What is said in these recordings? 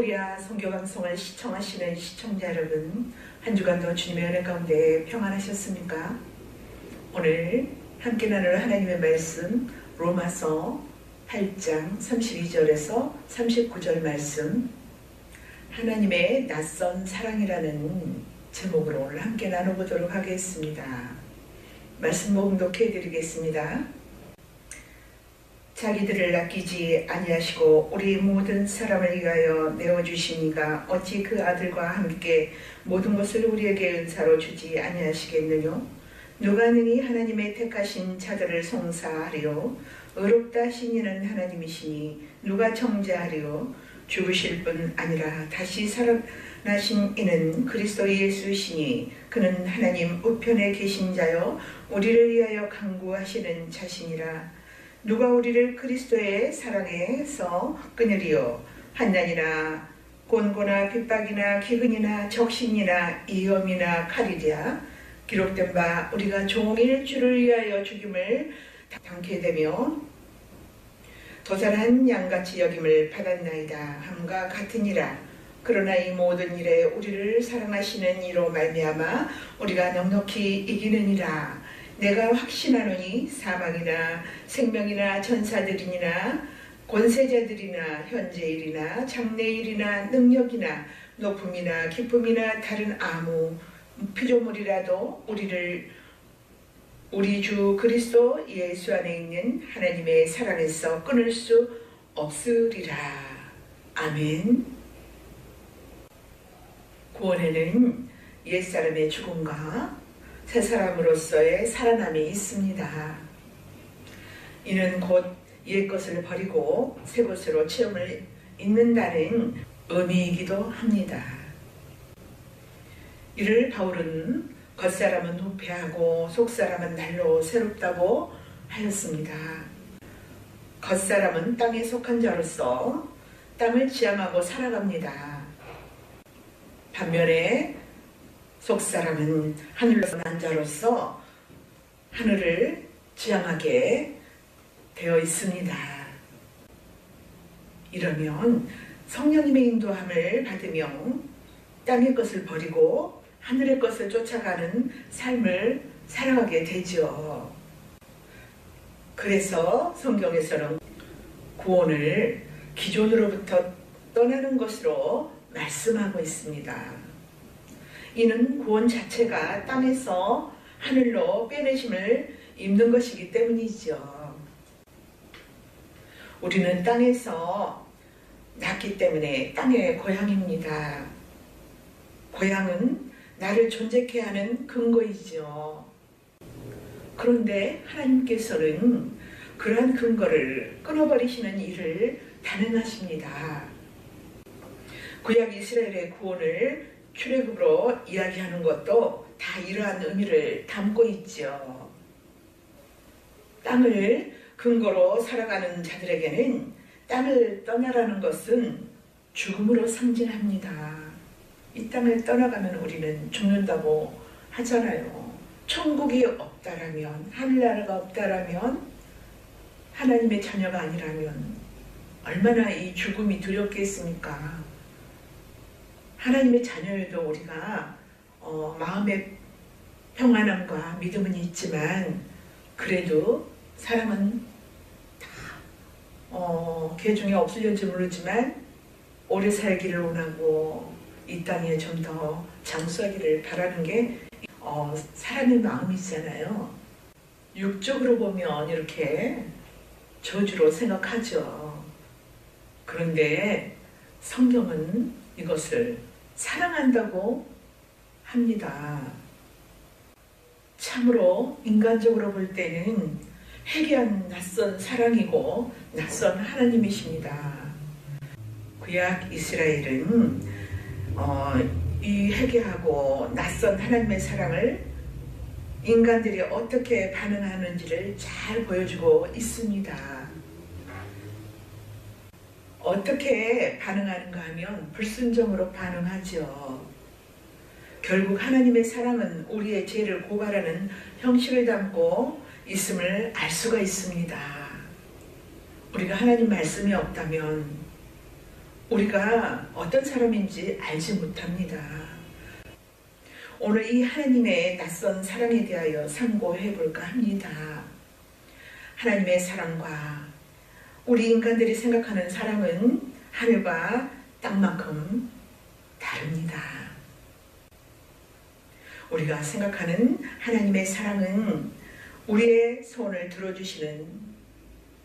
코리아 선교방송을 시청하시는 시청자 여러분, 한 주간도 주님의 은혜 가운데 평안하셨습니까? 오늘 함께 나눌 하나님의 말씀 로마서 8장 32절에서 39절 말씀, 하나님의 낯선 사랑이라는 제목으로 오늘 함께 나눠보도록 하겠습니다. 말씀 봉독해 드리겠습니다. 자기들을 아끼지 아니하시고 우리 모든 사람을 위하여 내어주신 이가 어찌 그 아들과 함께 모든 것을 우리에게 은사로 주지 아니하시겠느뇨? 누가 능히 하나님의 택하신 자들을 송사하리요? 의롭다 하신 이는 하나님이시니 누가 정죄하리요? 죽으실 뿐 아니라 다시 살아나신 이는 그리스도 예수시니 그는 하나님 우편에 계신 자요 우리를 위하여 간구하시는 자신이라. 누가 우리를 그리스도의 사랑에서 끊으리요? 환난이나 곤고나 핍박이나 기근이나 적신이나 위험이나 칼이랴. 기록된 바 우리가 종일 주를 위하여 죽임을 당케 되며 도살한 양같이 여김을 받았나이다 함과 같으니라. 그러나 이 모든 일에 우리를 사랑하시는 이로 말미암아 우리가 넉넉히 이기느니라. 내가 확신하노니 사망이나 생명이나 전사들이나 권세자들이나 현재일이나 장래일이나 능력이나 높음이나 기쁨이나 다른 아무 피조물이라도 우리 주 그리스도 예수 안에 있는 하나님의 사랑에서 끊을 수 없으리라. 아멘. 구원에는 옛사람의 죽음과 새 사람으로서의 살아남이 있습니다. 이는 곧 옛것을 버리고 새 것으로 체험을 잇는다는 의미이기도 합니다. 이를 바울은 겉사람은 후패하고 속사람은 날로 새롭다고 하였습니다. 겉사람은 땅에 속한 자로서 땅을 지향하고 살아갑니다. 반면에 속사람은 하늘로 난 자로서 하늘을 지향하게 되어 있습니다. 이러면 성령님의 인도함을 받으며 땅의 것을 버리고 하늘의 것을 쫓아가는 삶을 살아가게 되죠. 그래서 성경에서는 구원을 기존으로부터 떠나는 것으로 말씀하고 있습니다. 이는 구원 자체가 땅에서 하늘로 빼내심을 입는 것이기 때문이죠. 우리는 땅에서 났기 때문에 땅의 고향입니다. 고향은 나를 존재케 하는 근거이죠. 그런데 하나님께서는 그러한 근거를 끊어버리시는 일을 단행하십니다. 구약 이스라엘의 구원을 출애굽으로 이야기하는 것도 다 이러한 의미를 담고 있죠. 땅을 근거로 살아가는 자들에게는 땅을 떠나라는 것은 죽음으로 상징합니다. 이 땅을 떠나가면 우리는 죽는다고 하잖아요. 천국이 없다라면, 하늘나라가 없다라면, 하나님의 자녀가 아니라면 얼마나 이 죽음이 두렵겠습니까? 하나님의 자녀여도 우리가 마음의 평안함과 믿음은 있지만 그래도 사람은 다 개 중에 없을지 모르지만 오래 살기를 원하고 이 땅에 좀 더 장수하기를 바라는 게 사람의 마음이잖아요. 육적으로 보면 이렇게 저주로 생각하죠. 그런데 성경은 이것을 사랑한다고 합니다. 참으로 인간적으로 볼 때는 해괴한 낯선 사랑이고 낯선 하나님이십니다. 구약 이스라엘은 이 해괴하고 낯선 하나님의 사랑을 인간들이 어떻게 반응하는지를 잘 보여주고 있습니다. 어떻게 반응하는가 하면 불순종으로 반응하죠. 결국 하나님의 사랑은 우리의 죄를 고발하는 형식을 담고 있음을 알 수가 있습니다. 우리가 하나님 말씀이 없다면 우리가 어떤 사람인지 알지 못합니다. 오늘 이 하나님의 낯선 사랑에 대하여 상고해 볼까 합니다. 하나님의 사랑과 우리 인간들이 생각하는 사랑은 하늘과 땅만큼 다릅니다. 우리가 생각하는 하나님의 사랑은 우리의 소원을 들어주시는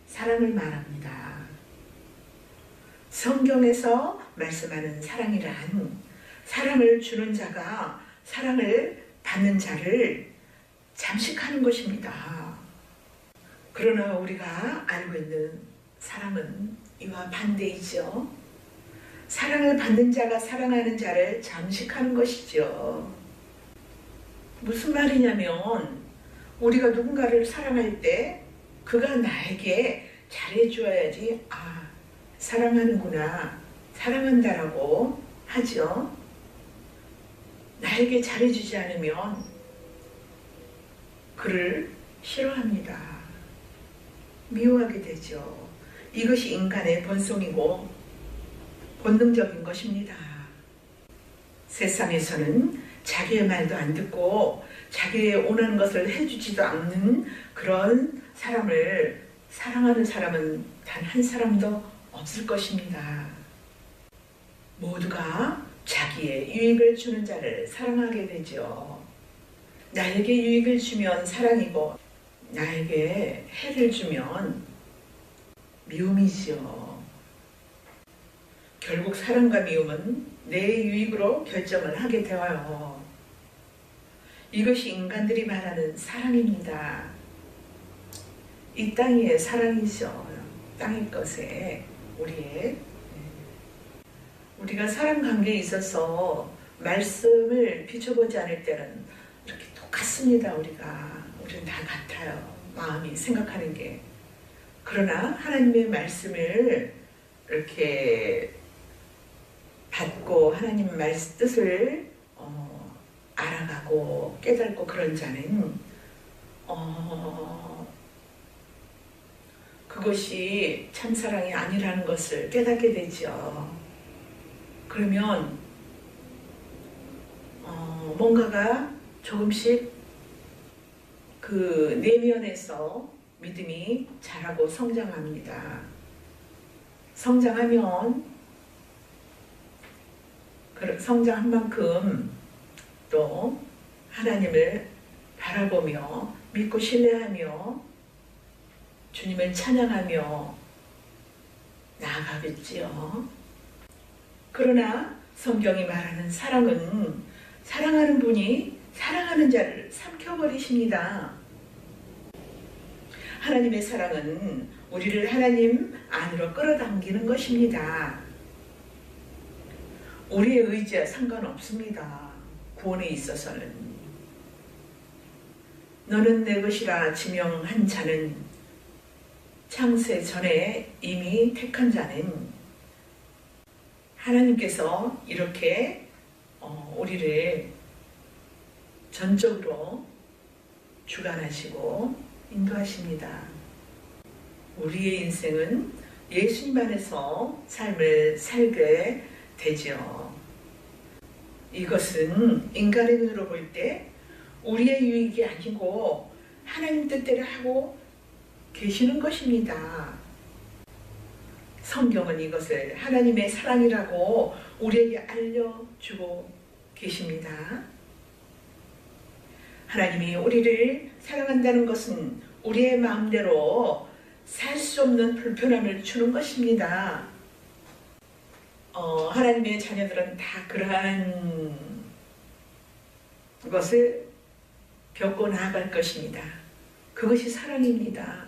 사랑을 말합니다. 성경에서 말씀하는 사랑이란 사랑을 주는 자가 사랑을 받는 자를 잠식하는 것입니다. 그러나 우리가 알고 있는 사랑은 이와 반대이죠. 사랑을 받는 자가 사랑하는 자를 잠식하는 것이죠. 무슨 말이냐면 우리가 누군가를 사랑할 때 그가 나에게 잘해줘야지 사랑하는구나, 사랑한다라고 하죠. 나에게 잘해주지 않으면 그를 싫어합니다. 미워하게 되죠. 이것이 인간의 본성이고 본능적인 것입니다. 세상에서는 자기의 말도 안 듣고 자기의 원하는 것을 해주지도 않는 그런 사람을 사랑하는 사람은 단 한 사람도 없을 것입니다. 모두가 자기의 유익을 주는 자를 사랑하게 되죠. 나에게 유익을 주면 사랑이고 나에게 해를 주면 미움이지요. 결국 사랑과 미움은 내 유익으로 결정을 하게 되어요. 이것이 인간들이 말하는 사랑입니다. 이 땅의 사랑이죠. 땅의 것에 우리가 사랑 관계에 있어서 말씀을 비춰보지 않을 때는 이렇게 똑같습니다. 우리는 다 같아요. 마음이 생각하는 게. 그러나 하나님의 말씀을 이렇게 받고 하나님 뜻을 알아가고 깨닫고 그런 자는 그것이 참사랑이 아니라는 것을 깨닫게 되죠. 그러면 뭔가가 조금씩 그 내면에서 믿음이 자라고 성장합니다. 성장하면 성장한 만큼 또 하나님을 바라보며 믿고 신뢰하며 주님을 찬양하며 나아가겠지요. 그러나 성경이 말하는 사랑은 사랑하는 분이 사랑하는 자를 삼켜버리십니다. 하나님의 사랑은 우리를 하나님 안으로 끌어당기는 것입니다. 우리의 의지와 상관없습니다. 구원에 있어서는. 너는 내 것이라 지명한 자는 창세 전에 이미 택한 자는 하나님께서 이렇게 우리를 전적으로 주관하시고 인도하십니다. 우리의 인생은 예수님 안에서 삶을 살게 되죠. 이것은 인간의 눈으로 볼 때 우리의 유익이 아니고 하나님 뜻대로 하고 계시는 것입니다. 성경은 이것을 하나님의 사랑이라고 우리에게 알려주고 계십니다. 하나님이 우리를 사랑한다는 것은 우리의 마음대로 살 수 없는 불편함을 주는 것입니다. 하나님의 자녀들은 다 그러한 것을 겪고 나아갈 것입니다. 그것이 사랑입니다.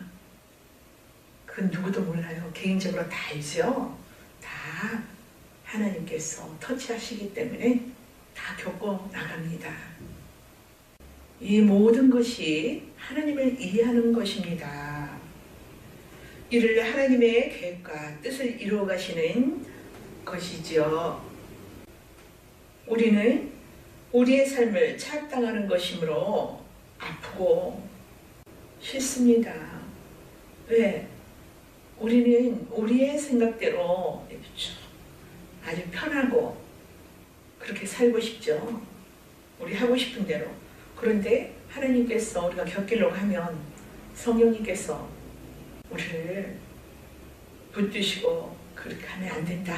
그건 누구도 몰라요. 개인적으로 다 알죠. 다 하나님께서 터치하시기 때문에 다 겪고 나갑니다. 이 모든 것이 하나님을 이해하는 것입니다. 이를 하나님의 계획과 뜻을 이루어 가시는 것이지요. 우리는 우리의 삶을 착당하는 것이므로 아프고 싫습니다. 왜? 우리는 우리의 생각대로 살고 싶죠. 우리 하고 싶은 대로. 그런데 하나님께서 우리가 곁길로 가면 성령님께서 우리를 붙드시고 그렇게 하면 안 된다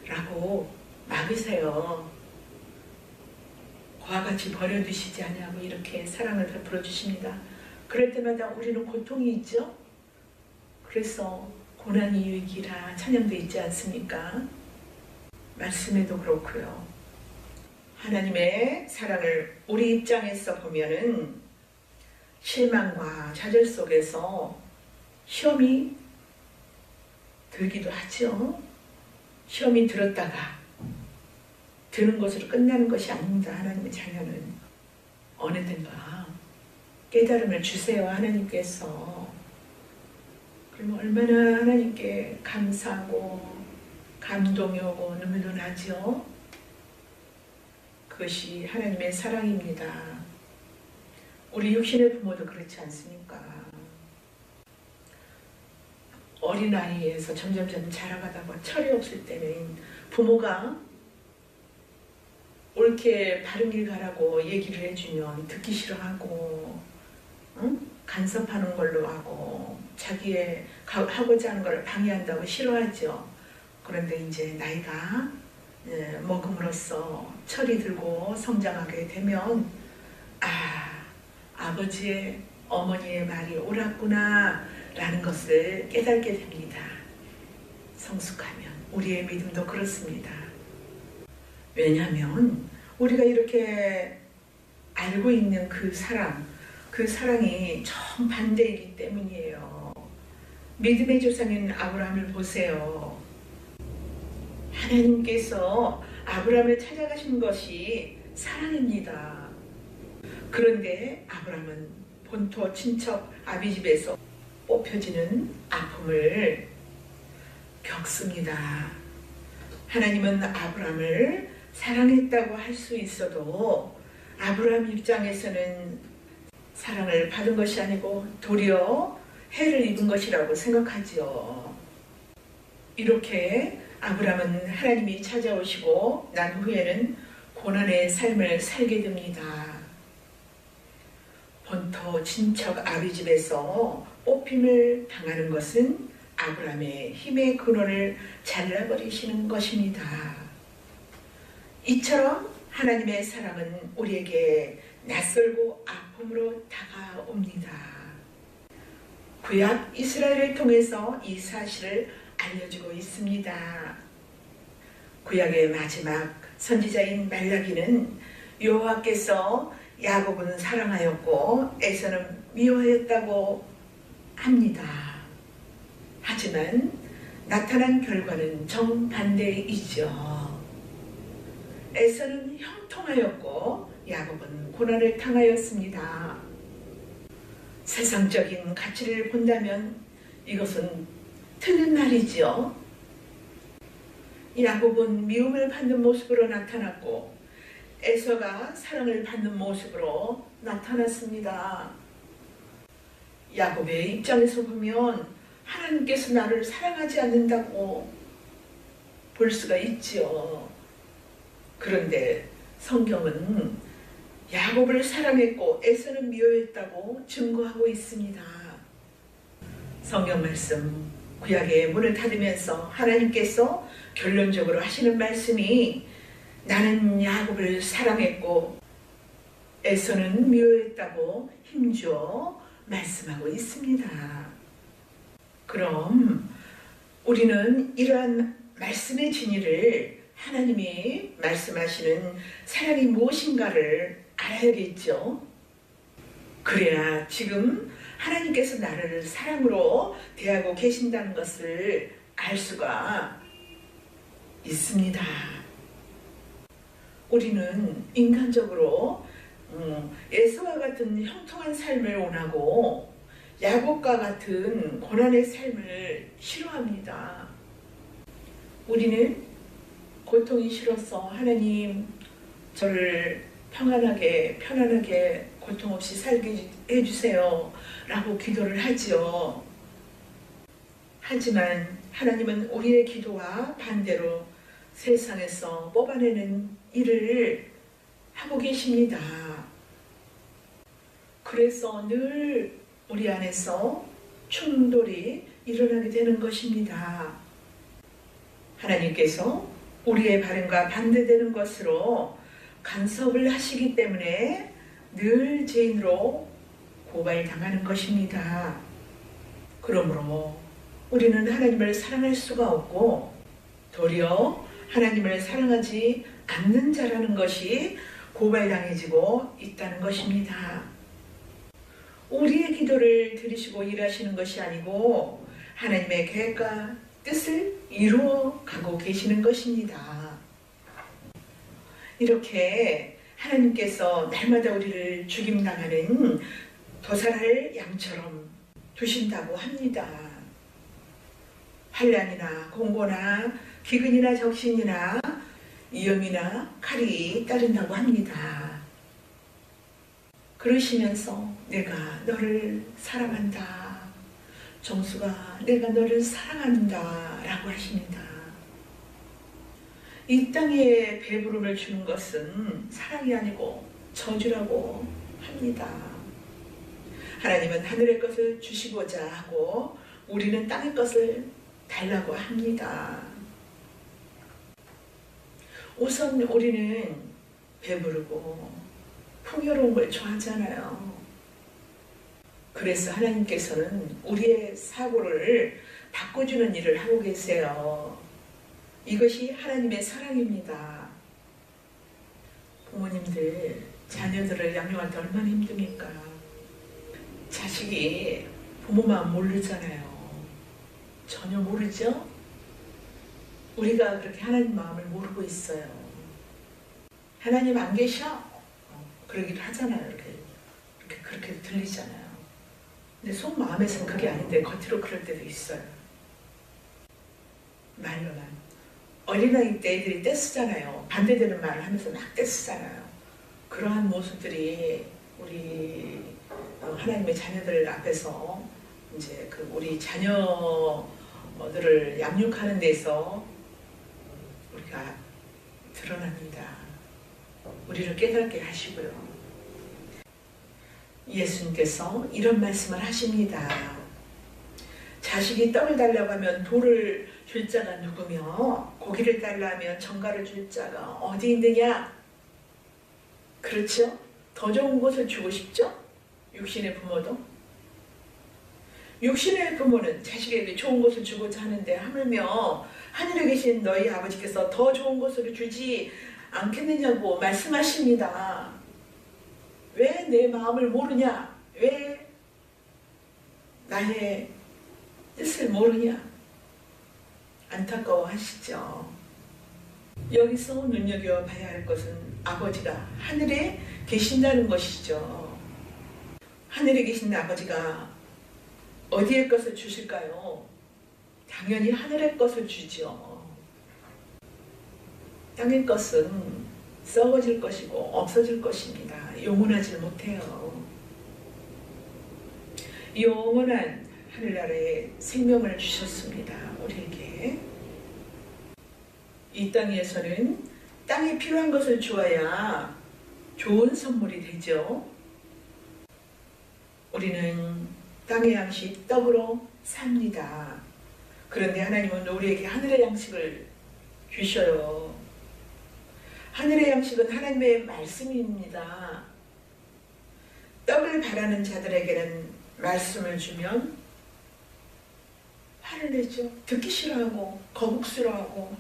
라고 막으세요. 그와 같이 버려두시지 아니하고 이렇게 사랑을 베풀어 주십니다. 그럴 때마다 우리는 고통이 있죠. 그래서 고난이 유익이라 찬양도 있지 않습니까? 말씀에도 그렇고요. 하나님의 사랑을 우리 입장에서 보면은 실망과 좌절 속에서 시험이 들기도 하죠. 시험이 들었다가 드는 것으로 끝나는 것이 아닙니다. 하나님의 자녀는 어느든가 깨달음을 주세요. 하나님께서. 그러면 얼마나 하나님께 감사하고 감동이 오고 눈물도 나죠. 그것이 하나님의 사랑입니다. 우리 육신의 부모도 그렇지 않습니까? 어린아이에서 점점점 자라가다가 철이 없을 때는 부모가 옳게 바른 길 가라고 얘기를 해주면 듣기 싫어하고 간섭하는 걸로 하고 자기의 하고자 하는 걸 방해한다고 싫어하죠. 그런데 이제 나이가 먹음으로써 철이 들고 성장하게 되면 아버지의 어머니의 말이 옳았구나 라는 것을 깨닫게 됩니다. 성숙하면 우리의 믿음도 그렇습니다. 왜냐하면 우리가 이렇게 알고 있는 그 사랑이 정반대이기 때문이에요. 믿음의 조상인 아브라함을 보세요. 하나님께서 아브라함을 찾아가신 것이 사랑입니다. 그런데 아브라함은 본토 친척 아비집에서 뽑혀지는 아픔을 겪습니다. 하나님은 아브라함을 사랑했다고 할 수 있어도 아브라함 입장에서는 사랑을 받은 것이 아니고 도리어 해를 입은 것이라고 생각하지요. 이렇게 아브라함은 하나님이 찾아오시고 난 후에는 고난의 삶을 살게 됩니다. 본토 친척 아비집에서 뽑힘을 당하는 것은 아브라함의 힘의 근원을 잘라버리시는 것입니다. 이처럼 하나님의 사랑은 우리에게 낯설고 아픔으로 다가옵니다. 구약 이스라엘을 통해서 이 사실을 알려주고 있습니다. 구약의 마지막 선지자인 말라기는 여호와께서 야곱은 사랑하였고 에서는 미워하였다고 합니다. 하지만 나타난 결과는 정반대이죠. 에서는 형통하였고 야곱은 고난을 당하였습니다. 세상적인 가치를 본다면 이것은 틀린 말이죠. 야곱은 미움을 받는 모습으로 나타났고 에서가 사랑을 받는 모습으로 나타났습니다. 야곱의 입장에서 보면 하나님께서 나를 사랑하지 않는다고 볼 수가 있지요. 그런데 성경은 야곱을 사랑했고 에서는 미워했다고 증거하고 있습니다. 성경 말씀 구약의 문을 닫으면서 하나님께서 결론적으로 하시는 말씀이 나는 야곱을 사랑했고 에서는 미워했다고 힘주어 말씀하고 있습니다. 그럼 우리는 이러한 말씀의 진리를 하나님이 말씀하시는 사랑이 무엇인가를 알아야겠죠. 그래야 지금 하나님께서 나를 사랑으로 대하고 계신다는 것을 알 수가 있습니다. 우리는 인간적으로 에서와 같은 형통한 삶을 원하고 야곱과 같은 고난의 삶을 싫어합니다. 우리는 고통이 싫어서 하나님 저를 평안하게 편안하게 고통 없이 살게 해주세요 라고 기도를 하지요. 하지만 하나님은 우리의 기도와 반대로 세상에서 뽑아내는 일을 하고 계십니다. 그래서 늘 우리 안에서 충돌이 일어나게 되는 것입니다. 하나님께서 우리의 바램과 반대되는 것으로 간섭을 하시기 때문에 늘 죄인으로 고발당하는 것입니다. 그러므로 우리는 하나님을 사랑할 수가 없고 도리어 하나님을 사랑하지 않는 자라는 것이 고발당해지고 있다는 것입니다. 우리의 기도를 들으시고 일하시는 것이 아니고 하나님의 계획과 뜻을 이루어 가고 계시는 것입니다. 이렇게 하나님께서 날마다 우리를 죽임당하는 도살할 양처럼 두신다고 합니다. 환난이나 공고나 기근이나 적신이나 위험이나 칼이 따른다고 합니다. 그러시면서 내가 너를 사랑한다. 정수가 내가 너를 사랑한다 라고 하십니다. 이 땅에 배부름을 주는 것은 사랑이 아니고 저주라고 합니다. 하나님은 하늘의 것을 주시고자 하고 우리는 땅의 것을 달라고 합니다. 우선 우리는 배부르고 풍요로운 걸 좋아하잖아요. 그래서 하나님께서는 우리의 사고를 바꿔주는 일을 하고 계세요. 이것이 하나님의 사랑입니다. 부모님들 자녀들을 양육할 때 얼마나 힘듭니까? 자식이 부모 마음 모르잖아요. 전혀 모르죠? 우리가 그렇게 하나님 마음을 모르고 있어요. 하나님 안 계셔? 그러기도 하잖아요. 이렇게 그렇게 들리잖아요. 근데 속마음에서는 그게 아닌데 겉으로 그럴 때도 있어요. 말로만. 어린아이 때 애들이 떼쓰잖아요. 반대되는 말을 하면서 막 떼쓰잖아요. 그러한 모습들이 우리 하나님의 자녀들 앞에서 이제 우리 자녀들을 양육하는 데서 우리가 드러납니다. 우리를 깨닫게 하시고요. 예수님께서 이런 말씀을 하십니다. 자식이 떡을 달라고 하면 돌을 줄 자가 누구며 고기를 달라 하면 전갈을 줄 자가 어디 있느냐? 그렇죠? 더 좋은 것을 주고 싶죠? 육신의 부모도. 육신의 부모는 자식에게 좋은 것을 주고자 하는데 하물며 하늘에 계신 너희 아버지께서 더 좋은 것을 주지 않겠느냐고 말씀하십니다. 왜 내 마음을 모르냐? 왜 나의 뜻을 모르냐? 안타까워 하시죠. 여기서 눈여겨봐야 할 것은 아버지가 하늘에 계신다는 것이죠. 하늘에 계신 아버지가 어디의 것을 주실까요? 당연히 하늘의 것을 주죠. 땅의 것은 썩어질 것이고 없어질 것입니다. 영원하지 못해요. 영원한 하늘나라에 생명을 주셨습니다. 우리에게. 이 땅에서는 땅에 필요한 것을 주어야 좋은 선물이 되죠. 우리는 땅의 양식 떡으로 삽니다. 그런데 하나님은 우리에게 하늘의 양식을 주셔요. 하늘의 양식은 하나님의 말씀입니다. 떡을 바라는 자들에게는 말씀을 주면 화를 내죠. 듣기 싫어하고 거북스러워하고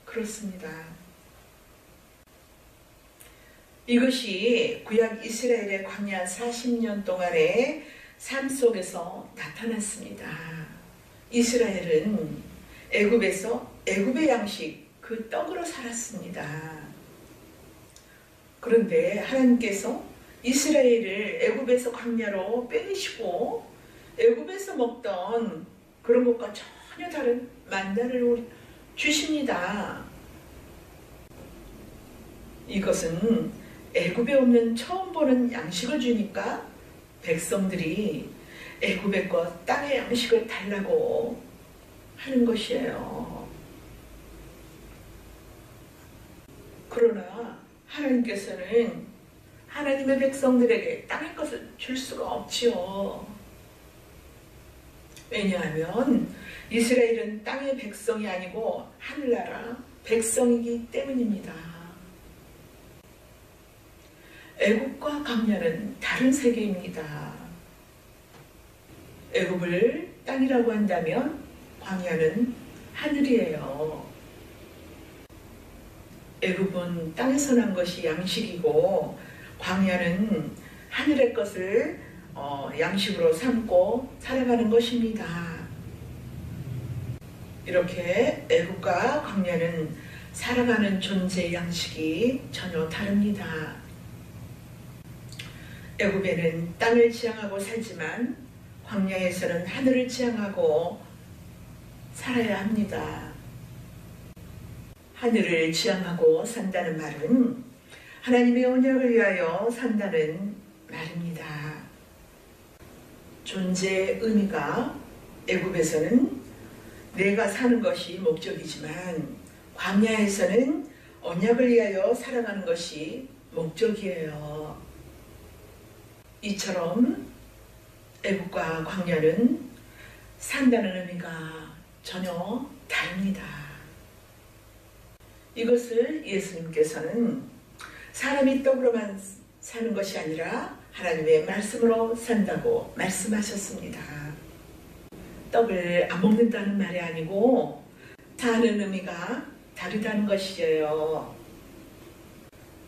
그렇습니다. 이것이 구약 이스라엘의 광야 40년 동안의 삶 속에서 나타났습니다. 이스라엘은 애굽의 양식 그 떡으로 살았습니다. 그런데 하나님께서 이스라엘을 애굽에서 광야로 빼내시고 애굽에서 먹던 그런 것과 전혀 다른 만나를 주십니다. 이것은 애굽에 없는 처음 보는 양식을 주니까 백성들이 애굽의 것 땅의 양식을 달라고 하는 것이에요. 그러나 하나님께서는 하나님의 백성들에게 땅의 것을 줄 수가 없지요. 왜냐하면 이스라엘은 땅의 백성이 아니고 하늘나라 백성이기 때문입니다. 애굽과 광야는 다른 세계입니다. 애굽을 땅이라고 한다면 광야는 하늘이에요. 애굽은 땅에서 난 것이 양식이고 광야는 하늘의 것을 양식으로 삼고 살아가는 것입니다. 이렇게 애굽과 광야는 살아가는 존재의 양식이 전혀 다릅니다. 애굽에는 땅을 지향하고 살지만 광야에서는 하늘을 지향하고 살아야 합니다. 하늘을 지향하고 산다는 말은 하나님의 언약을 위하여 산다는 말입니다. 존재의 의미가 애굽에서는 내가 사는 것이 목적이지만 광야에서는 언약을 위하여 살아가는 것이 목적이에요. 이처럼 애굽과 광야는 산다는 의미가 전혀 다릅니다. 이것을 예수님께서는 사람이 떡으로만 사는 것이 아니라 하나님의 말씀으로 산다고 말씀하셨습니다. 떡을 안 먹는다는 말이 아니고 사는 의미가 다르다는 것이에요.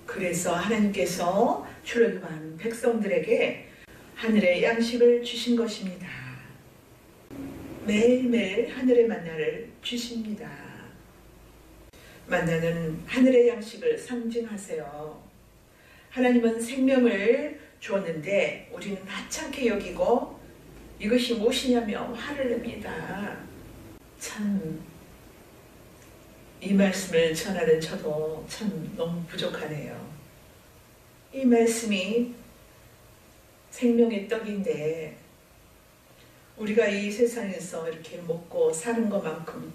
그래서 하나님께서 출애굽한 백성들에게 하늘의 양식을 주신 것입니다. 매일매일 하늘의 만나를 주십니다. 만나는 하늘의 양식을 상징하세요. 하나님은 생명을 주었는데 우리는 하찮게 여기고 이것이 무엇이냐며 화를 냅니다. 참, 이 말씀을 전하는 저도 참 너무 부족하네요. 이 말씀이 생명의 떡인데 우리가 이 세상에서 이렇게 먹고 사는 것만큼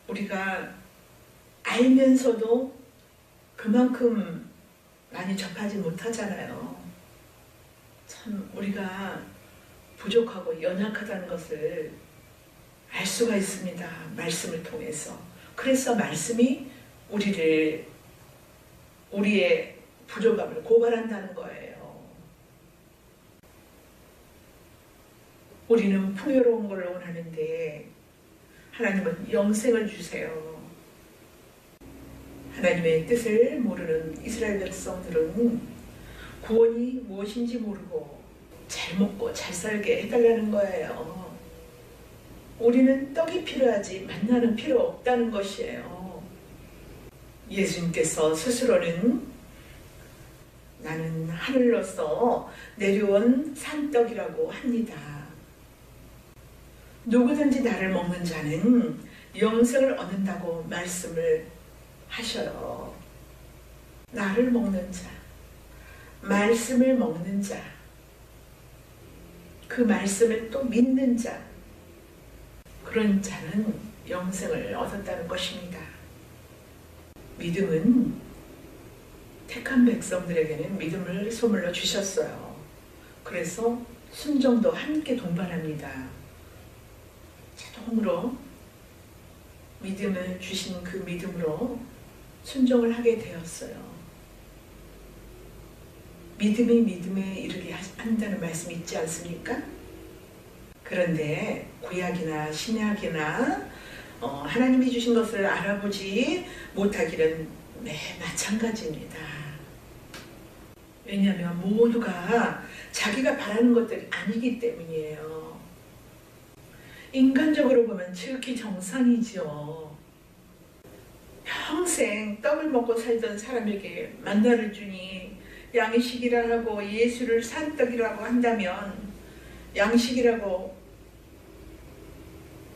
우리가 알면서도 그만큼 많이 접하지 못하잖아요. 참 우리가 부족하고 연약하다는 것을 알 수가 있습니다. 말씀을 통해서. 그래서 말씀이 우리의 부족함을 고발한다는 거예요. 우리는 풍요로운 걸 원하는데 하나님은 영생을 주세요. 하나님의 뜻을 모르는 이스라엘 백성들은 구원이 무엇인지 모르고 잘 먹고 잘 살게 해달라는 거예요. 우리는 떡이 필요하지 만나는 필요 없다는 것이에요. 예수님께서 스스로는 나는 하늘로서 내려온 산떡이라고 합니다. 누구든지 나를 먹는 자는 영생을 얻는다고 말씀을 하셔요. 나를 먹는 자, 말씀을 먹는 자, 그 말씀을 또 믿는 자, 그런 자는 영생을 얻었다는 것입니다. 믿음은 택한 백성들에게는 믿음을 선물로 주셨어요. 그래서 순종도 함께 동반합니다. 자동으로 믿음을 주신 그 믿음으로 순종을 하게 되었어요. 믿음이 믿음에 이르게 한다는 말씀이 있지 않습니까? 그런데 구약이나 신약이나 하나님이 주신 것을 알아보지 못하기는 매 마찬가지입니다. 왜냐하면 모두가 자기가 바라는 것들이 아니기 때문이에요. 인간적으로 보면 지극히 정상이죠. 평생 떡을 먹고 살던 사람에게 만나를 주니 양식이라 하고 예수를 산떡이라고 한다면 양식이라고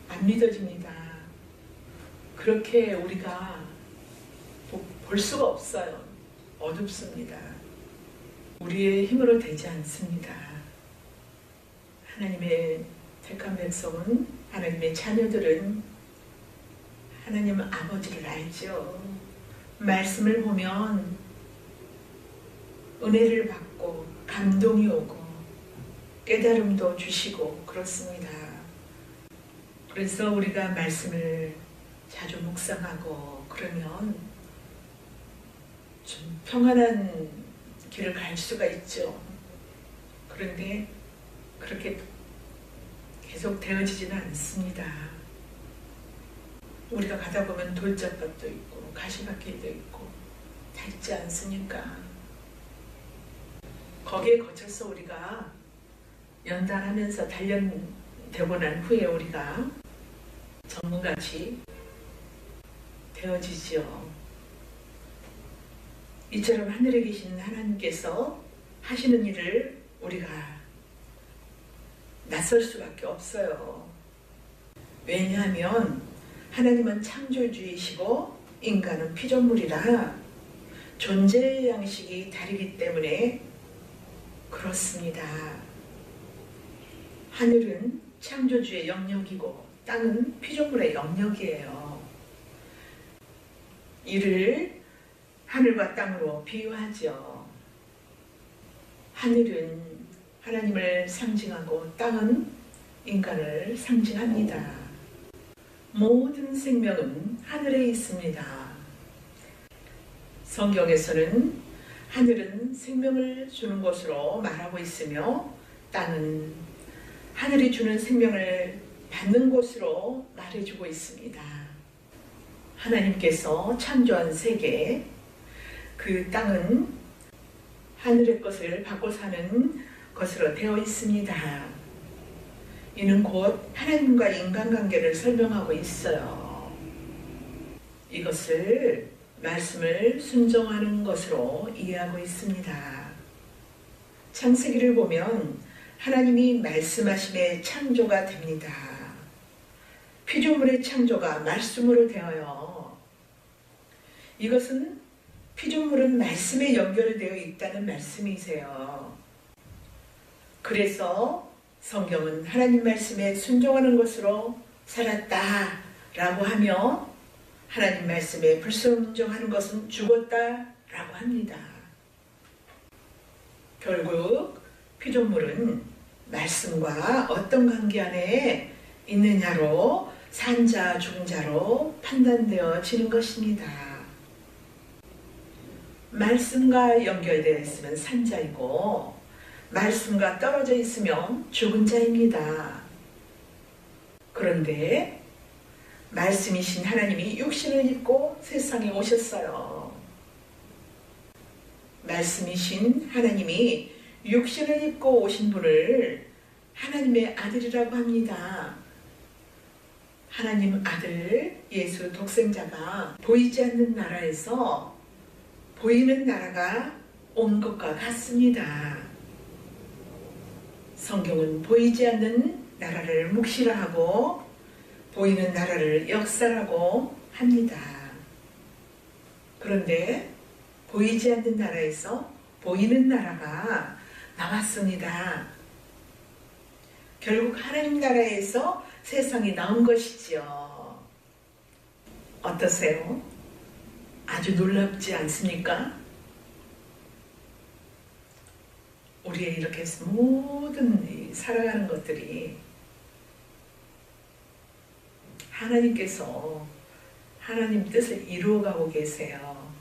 안 믿어집니다. 그렇게 우리가 볼 수가 없어요. 어둡습니다. 우리의 힘으로 되지 않습니다. 하나님의 택한 백성은, 하나님의 자녀들은 하나님 아버지를 알죠. 말씀을 보면 은혜를 받고 감동이 오고 깨달음도 주시고 그렇습니다. 그래서 우리가 말씀을 자주 묵상하고 그러면 좀 평안한 길을 갈 수가 있죠. 그런데 그렇게 계속 되어지지는 않습니다. 우리가 가다 보면 돌짝밭도 있고 가시밭길도 있고 다 있지 않습니까? 거기에 거쳐서 우리가 연단하면서 단련되고 난 후에 우리가 전문같이 되어지죠. 이처럼 하늘에 계신 하나님께서 하시는 일을 우리가 낯설 수밖에 없어요. 왜냐하면 하나님은 창조주이시고 인간은 피조물이라 존재의 양식이 다르기 때문에 그렇습니다. 하늘은 창조주의 영역이고 땅은 피조물의 영역이에요. 이를 하늘과 땅으로 비유하죠. 하늘은 하나님을 상징하고 땅은 인간을 상징합니다. 모든 생명은 하늘에 있습니다. 성경에서는 하늘은 생명을 주는 곳으로 말하고 있으며 땅은 하늘이 주는 생명을 받는 곳으로 말해주고 있습니다. 하나님께서 창조한 세계, 그 땅은 하늘의 것을 받고 사는 것으로 되어 있습니다. 이는 곧 하나님과 인간관계를 설명하고 있어요. 이것을 말씀을 순종하는 것으로 이해하고 있습니다. 창세기를 보면 하나님이 말씀하심에 창조가 됩니다. 피조물의 창조가 말씀으로 되어요. 이것은 피조물은 말씀에 연결되어 있다는 말씀이세요. 그래서 성경은 하나님 말씀에 순종하는 것으로 살았다라고 하며 하나님 말씀에 불순종하는 것은 죽었다라고 합니다. 결국 피조물은 말씀과 어떤 관계 안에 있느냐로 산자, 중자로 판단되어지는 것입니다. 말씀과 연결되어 있으면 산자이고 말씀과 떨어져 있으면 죽은 자입니다. 그런데 말씀이신 하나님이 육신을 입고 세상에 오셨어요. 말씀이신 하나님이 육신을 입고 오신 분을 하나님의 아들이라고 합니다. 하나님 아들 예수 독생자가 보이지 않는 나라에서 보이는 나라가 온 것과 같습니다. 성경은 보이지 않는 나라를 묵시라하고 보이는 나라를 역사라고 합니다. 그런데 보이지 않는 나라에서 보이는 나라가 나왔습니다. 결국 하나님 나라에서 세상이 나온 것이지요. 어떠세요? 아주 놀랍지 않습니까? 우리의 이렇게 모든 살아가는 것들이 하나님께서 하나님 뜻을 이루어가고 계세요.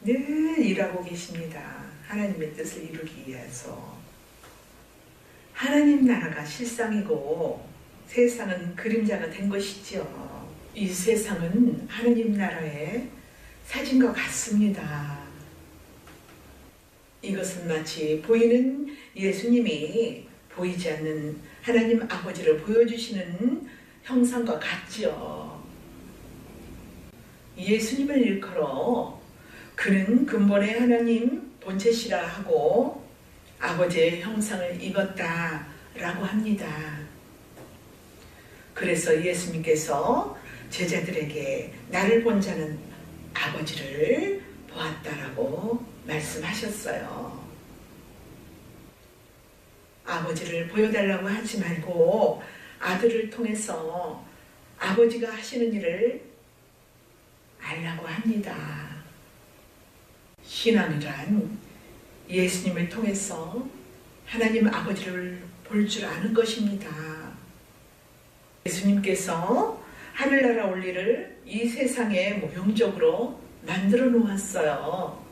늘 일하고 계십니다. 하나님의 뜻을 이루기 위해서. 하나님 나라가 실상이고 세상은 그림자가 된 것이지요. 이 세상은 하나님 나라의 사진과 같습니다. 이것은 마치 보이는 예수님이 보이지 않는 하나님 아버지를 보여주시는 형상과 같지요. 예수님을 일컬어 그는 근본의 하나님 본체시라 하고 아버지의 형상을 입었다라고 합니다. 그래서 예수님께서 제자들에게 나를 본 자는 아버지를 보았다라고 말씀하셨어요. 아버지를 보여달라고 하지 말고 아들을 통해서 아버지가 하시는 일을 알라고 합니다. 신앙이란 예수님을 통해서 하나님 아버지를 볼 줄 아는 것입니다. 예수님께서 하늘나라 원리를 이 세상에 모형적으로 만들어 놓았어요.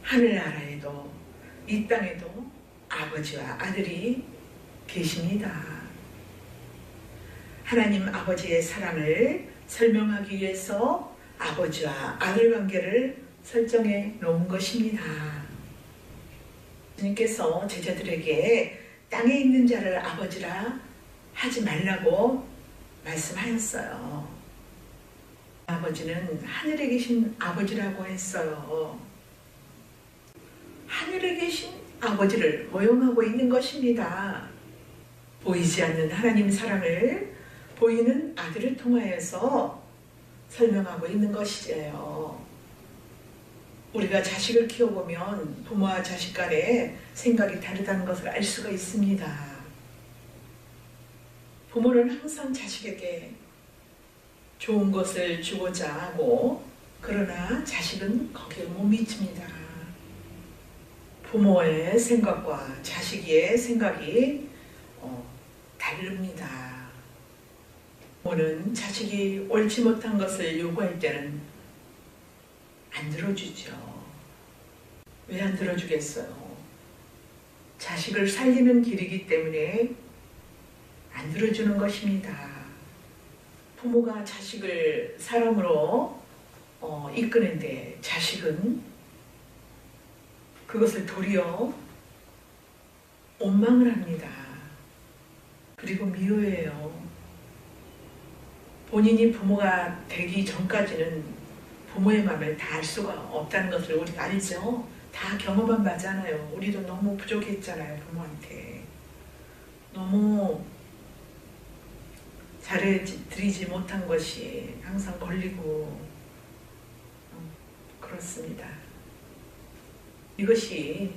하늘나라에도 이 땅에도 아버지와 아들이 계십니다. 하나님 아버지의 사랑을 설명하기 위해서 아버지와 아들 관계를 설정해 놓은 것입니다. 주님께서 제자들에게 땅에 있는 자를 아버지라 하지 말라고 말씀하였어요. 아버지는 하늘에 계신 아버지라고 했어요. 하늘에 계신 아버지를 모형하고 있는 것입니다. 보이지 않는 하나님 사랑을 보이는 아들을 통하여서 설명하고 있는 것이에요. 우리가 자식을 키워보면 부모와 자식 간에 생각이 다르다는 것을 알 수가 있습니다. 부모는 항상 자식에게 좋은 것을 주고자 하고, 그러나 자식은 거기에 못 미칩니다. 부모의 생각과 자식의 생각이 다릅니다. 부모는 자식이 옳지 못한 것을 요구할 때는 안 들어주죠. 왜 안 들어주겠어요? 자식을 살리는 길이기 때문에 안 들어주는 것입니다. 부모가 자식을 사랑으로 이끄는데 자식은 그것을 도리어 원망을 합니다. 그리고 미워해요. 본인이 부모가 되기 전까지는 부모의 마음을 다 알 수가 없다는 것을 우리가 알죠. 다 경험한 바잖아요. 우리도 너무 부족했잖아요. 부모한테 너무 잘해드리지 못한 것이 항상 걸리고 그렇습니다. 이것이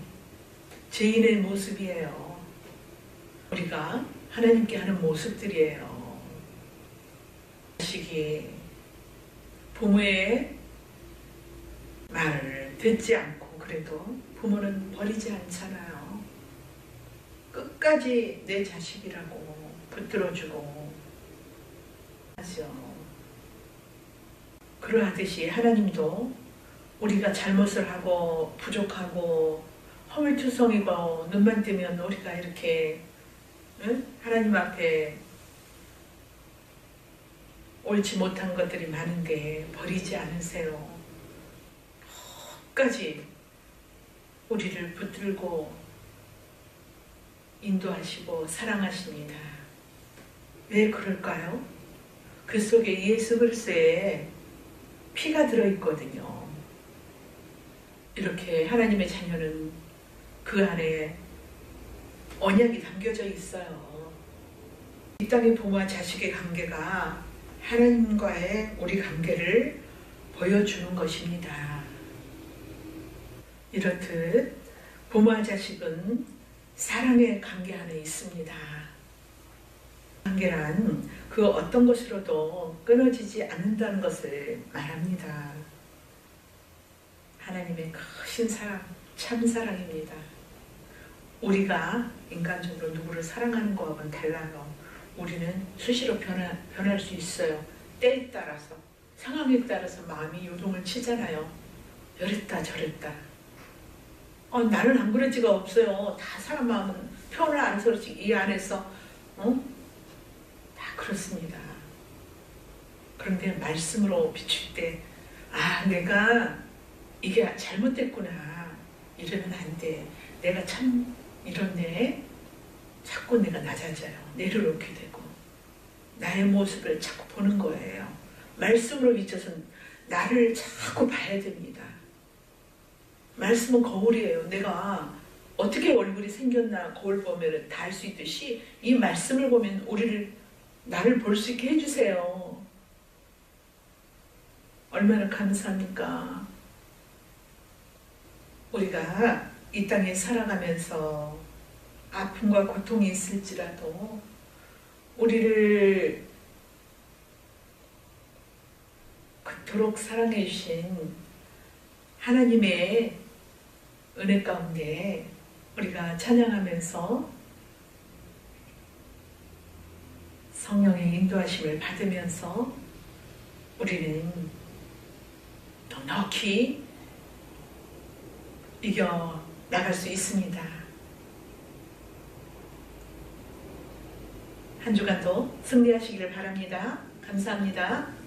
죄인의 모습이에요. 우리가 하나님께 하는 모습들이에요. 자식이 부모의 말을 듣지 않고 그래도 부모는 버리지 않잖아요. 끝까지 내 자식이라고 붙들어주고 하죠. 그러하듯이 하나님도 우리가 잘못을 하고 부족하고 허물투성이고 눈만 뜨면 우리가 이렇게 하나님 앞에 옳지 못한 것들이 많은데 버리지 않으세요. 끝까지 우리를 붙들고 인도하시고 사랑하십니다. 왜 그럴까요? 그 속에 예수 그리스도의 피가 들어있거든요. 이렇게 하나님의 자녀는 그 안에 언약이 담겨져 있어요. 이 땅의 부모와 자식의 관계가 하나님과의 우리 관계를 보여주는 것입니다. 이렇듯 부모와 자식은 사랑의 관계 안에 있습니다. 관계란 그 어떤 것으로도 끊어지지 않는다는 것을 말합니다. 하나님의 크신 사랑, 참 사랑입니다. 우리가 인간적으로 누구를 사랑하는 것과는 달라요. 우리는 수시로 변할 수 있어요. 때에 따라서, 상황에 따라서 마음이 요동을 치잖아요. 이랬다 저랬다. 나는 안 그럴 리가 없어요. 다 사람 마음은 표현을 안 해서 그렇지 이 안에서 다 그렇습니다. 그런데 말씀으로 비출 때 내가 이게 잘못됐구나. 이러면 안 돼. 내가 참 이렇네. 자꾸 내가 낮아져요. 내려놓게 되고 나의 모습을 자꾸 보는 거예요. 말씀으로 비춰서 나를 자꾸 봐야 됩니다. 말씀은 거울이에요. 내가 어떻게 얼굴이 생겼나 거울 보면 다 알 수 있듯이 이 말씀을 보면 나를 볼 수 있게 해주세요. 얼마나 감사합니까? 우리가 이 땅에 살아가면서 아픔과 고통이 있을지라도 우리를 그토록 사랑해 주신 하나님의 은혜 가운데 우리가 찬양하면서 성령의 인도하심을 받으면서 우리는 넉넉히 이겨 나갈 수 있습니다. 한 주간도 승리하시기를 바랍니다. 감사합니다.